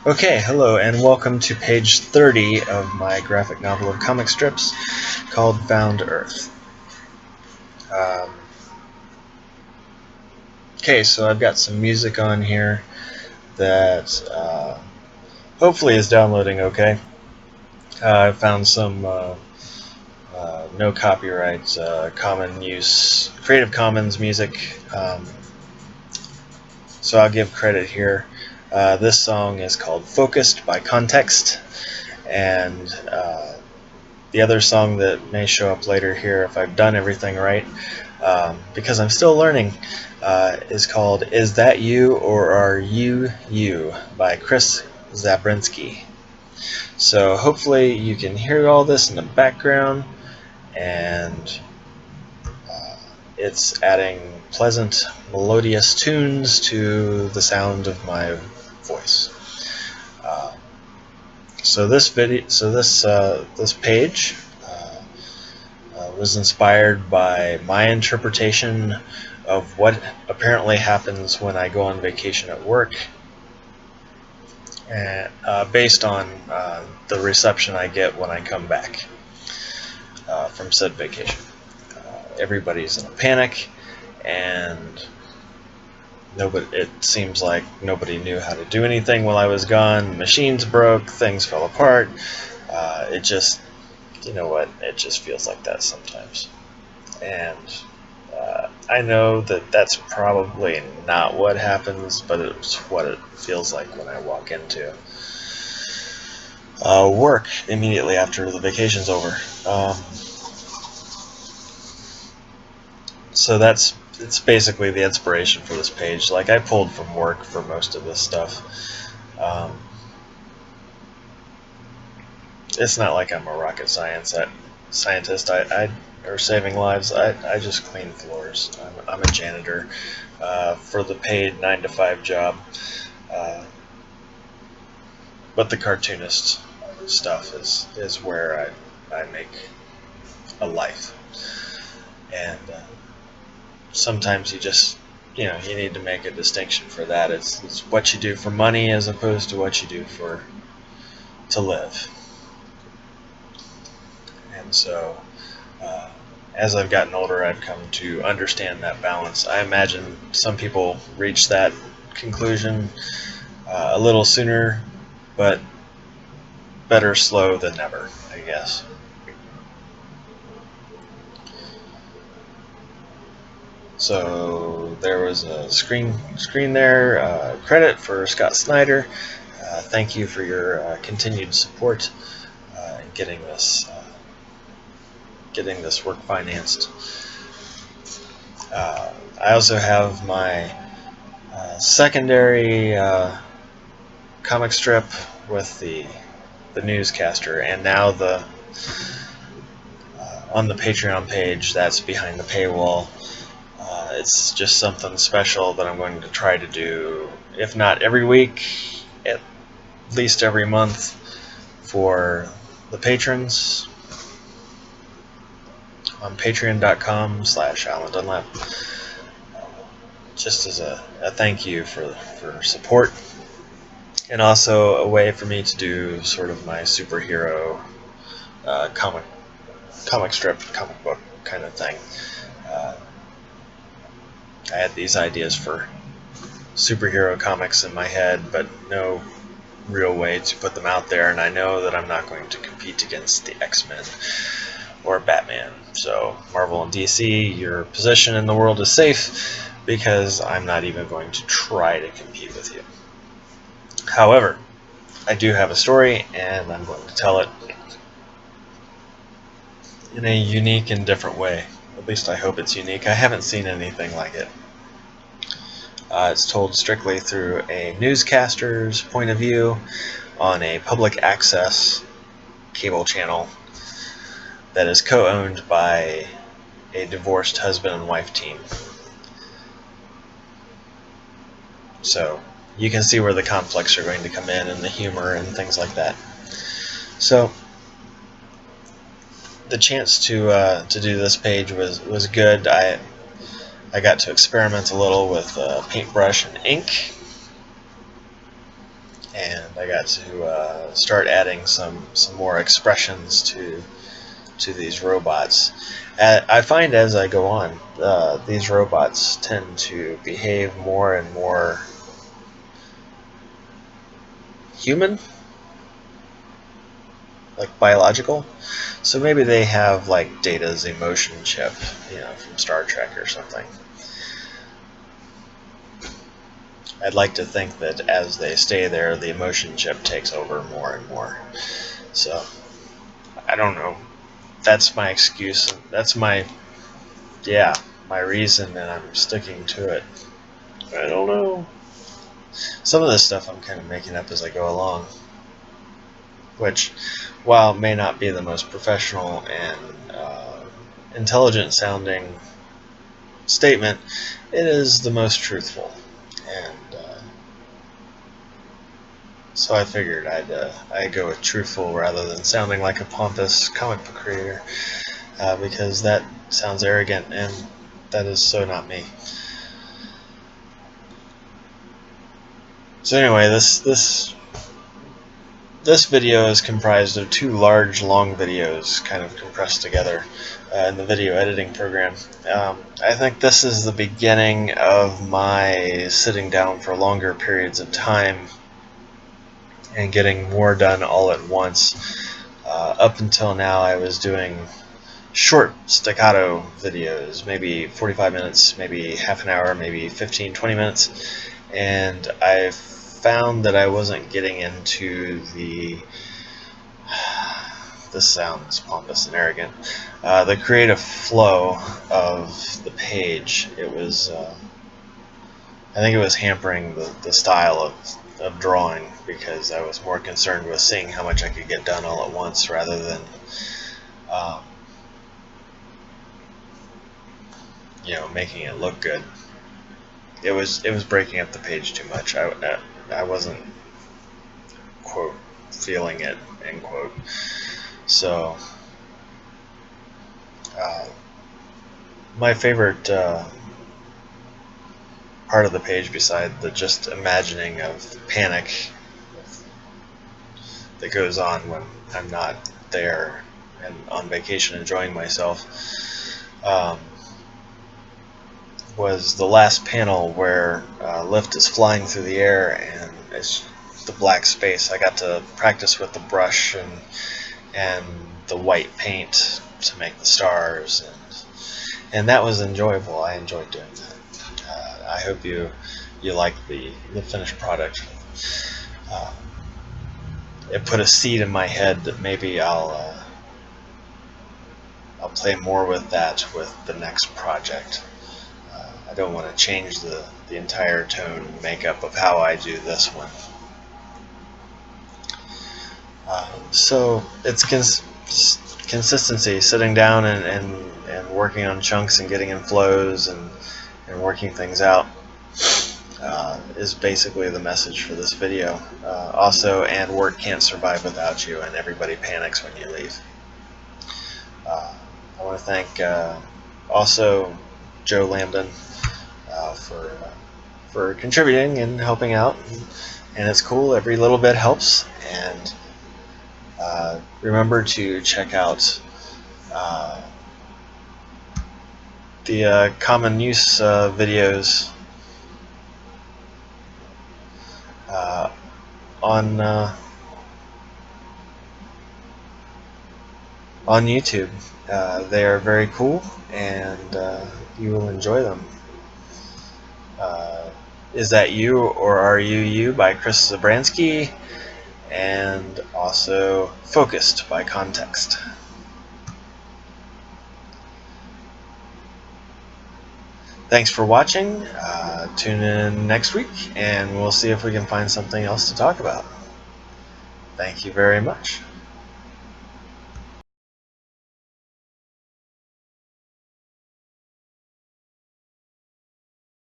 Okay, hello, and welcome to page 30 of my graphic novel of comic strips called Found Earth. Okay, so I've got some music on here that hopefully is downloading okay. I found some no copyright, common use, Creative Commons music, so I'll give credit here. This song is called Focused by Context, and the other song that may show up later here if I've done everything right, because I'm still learning, is called Is That You or Are You You by Chris Zabriskie. So hopefully you can hear all this in the background, and it's adding pleasant melodious tunes to the sound of my voice. So this page was inspired by my interpretation of what apparently happens when I go on vacation at work, and based on the reception I get when I come back from said vacation. Everybody's in a panic, and it seems like nobody knew how to do anything while I was gone. Machines broke, things fell apart. It just, it just feels like that sometimes. And I know that that's probably not what happens, but it's what it feels like when I walk into work immediately after the vacation's over. So it's basically the inspiration for this page. Like, I pulled from work for most of this stuff. It's not like I'm a rocket scientist. Or saving lives. I just clean floors. I'm a janitor for the paid 9-to-5 job. But the cartoonist stuff is where I make a life. And sometimes you just, you need to make a distinction for that. It's what you do for money as opposed to what you do to live. And so as I've gotten older, I've come to understand that balance. I imagine some people reach that conclusion a little sooner, but better slow than never, I guess. So there was a screen there. Credit for Scott Snyder. Thank you for your continued support in getting this work financed. I also have my secondary comic strip with the newscaster, and now on the Patreon page that's behind the paywall. It's just something special that I'm going to try to do, if not every week, at least every month, for the patrons on patreon.com/Alan Dunlap, just as a thank you for support, and also a way for me to do sort of my superhero comic strip, comic book kind of thing. I had these ideas for superhero comics in my head, but no real way to put them out there, and I know that I'm not going to compete against the X-Men or Batman. So Marvel and DC, your position in the world is safe, because I'm not even going to try to compete with you. However, I do have a story, and I'm going to tell it in a unique and different way. At least I hope it's unique. I haven't seen anything like it. It's told strictly through a newscaster's point of view on a public access cable channel that is co-owned by a divorced husband and wife team. So you can see where the conflicts are going to come in, and the humor and things like that. So the chance to do this page was good. I got to experiment a little with paintbrush and ink, and I got to start adding some more expressions to these robots. I find as I go on, these robots tend to behave more and more human, like biological. So maybe they have like Data's emotion chip, from Star Trek or something. I'd like to think that as they stay there, the emotion chip takes over more and more. So, I don't know. That's my excuse. That's my reason, and I'm sticking to it. I don't know. Some of this stuff I'm kind of making up as I go along, which, while it may not be the most professional and intelligent sounding statement, it is the most truthful. And so I figured I'd go with truthful rather than sounding like a pompous comic book creator, because that sounds arrogant, and that is so not me. So anyway, this video is comprised of two large, long videos kind of compressed together in the video editing program. I think this is the beginning of my sitting down for longer periods of time and getting more done all at once. Up until now, I was doing short staccato videos, maybe 45 minutes, maybe half an hour, maybe 15, 20 minutes, and I found that I wasn't getting into this sounds pompous and arrogant, the creative flow of the page. It was, I think it was hampering the style of drawing, because I was more concerned with seeing how much I could get done all at once rather than making it look good. It was breaking up the page too much. I wasn't, quote, feeling it, end quote. So my favorite part of the page, beside the just imagining of panic that goes on when I'm not there and on vacation enjoying myself, was the last panel where Lift is flying through the air and it's the black space. I got to practice with the brush and the white paint to make the stars, and that was enjoyable. I enjoyed doing that. I hope you like the finished product. It put a seed in my head that maybe I'll play more with that with the next project. I don't want to change the entire tone and makeup of how I do this one. So it's consistency, sitting down and working on chunks and getting in flows and working things out is basically the message for this video. Also, and work can't survive without you, and everybody panics when you leave. I want to thank also Joe Lambden for contributing and helping out, and it's cool. Every little bit helps. And remember to check out the common use videos on YouTube. They are very cool, and you will enjoy them. Is That You or Are You You by Chris Zabransky, and also Focused by Context. Thanks for watching. Tune in next week and we'll see if we can find something else to talk about. Thank you very much.